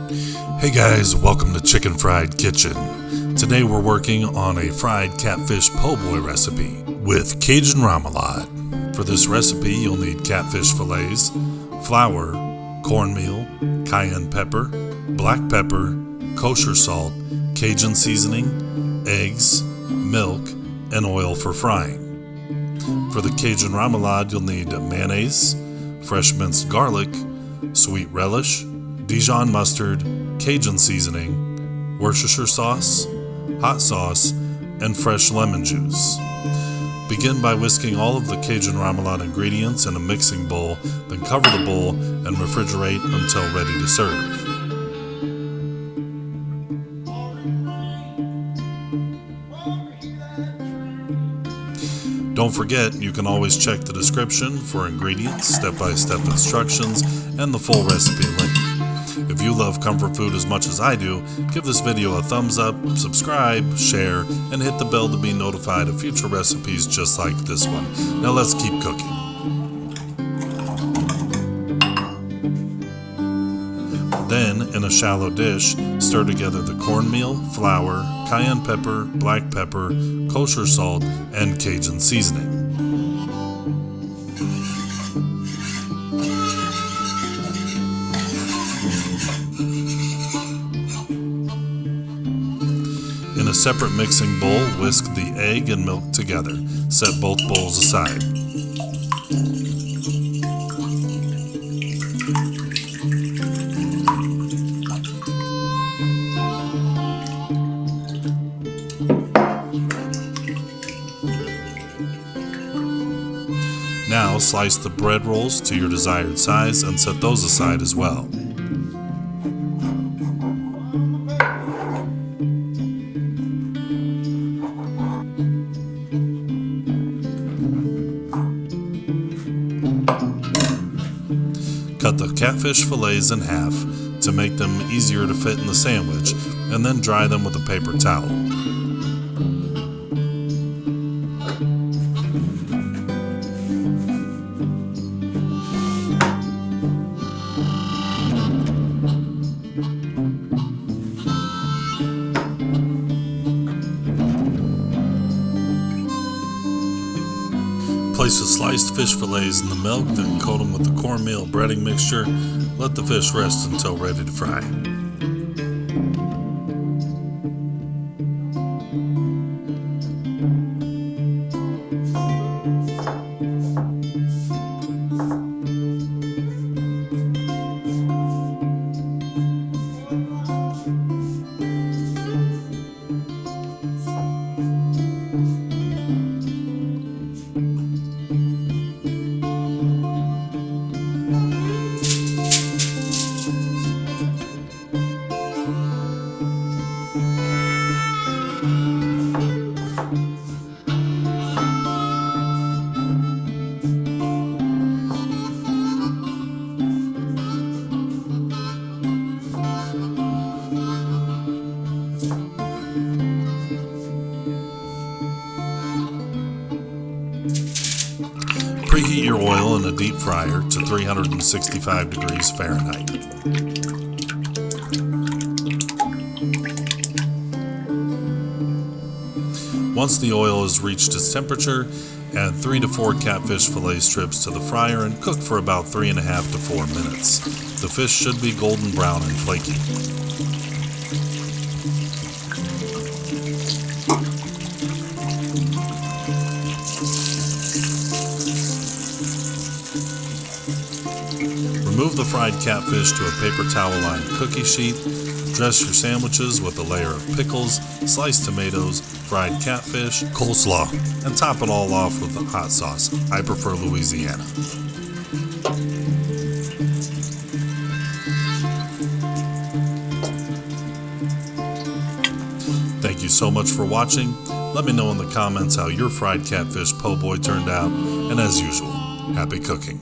Hey guys, welcome to Chicken Fried Kitchen. Today we're working on a fried catfish po' boy recipe with Cajun Remoulade. For this recipe you'll need catfish fillets, flour, cornmeal, cayenne pepper, black pepper, kosher salt, Cajun seasoning, eggs, milk, and oil for frying. For the Cajun Remoulade you'll need mayonnaise, fresh minced garlic, sweet relish, Dijon Mustard, Cajun seasoning, Worcestershire sauce, hot sauce, and fresh lemon juice. Begin by whisking all of the Cajun Remoulade ingredients in a mixing bowl, then cover the bowl and refrigerate until ready to serve. Don't forget, you can always check the description for ingredients, step-by-step instructions, and the full recipe link. If you love comfort food as much as I do, give this video a thumbs up, subscribe, share, and hit the bell to be notified of future recipes just like this one. Now let's keep cooking. Then, in a shallow dish, stir together the cornmeal, flour, cayenne pepper, black pepper, kosher salt, and Cajun seasoning. In a separate mixing bowl, whisk the egg and milk together. Set both bowls aside. Now slice the bread rolls to your desired size and set those aside as well. Cut the catfish fillets in half to make them easier to fit in the sandwich, and then dry them with a paper towel. Place the sliced fish fillets in the milk, then coat them with the cornmeal breading mixture. Let the fish rest until ready to fry. Preheat your oil in a deep fryer to 365 degrees Fahrenheit. Once the oil has reached its temperature, add 3 to 4 catfish fillet strips to the fryer and cook for about 3.5 to 4 minutes. The fish should be golden brown and flaky. Remove the fried catfish to a paper towel-lined cookie sheet. Dress your sandwiches with a layer of pickles, sliced tomatoes, fried catfish, coleslaw, and top it all off with hot sauce. I prefer Louisiana. Thank you so much for watching. Let me know in the comments how your fried catfish po' boy turned out, and as usual, happy cooking.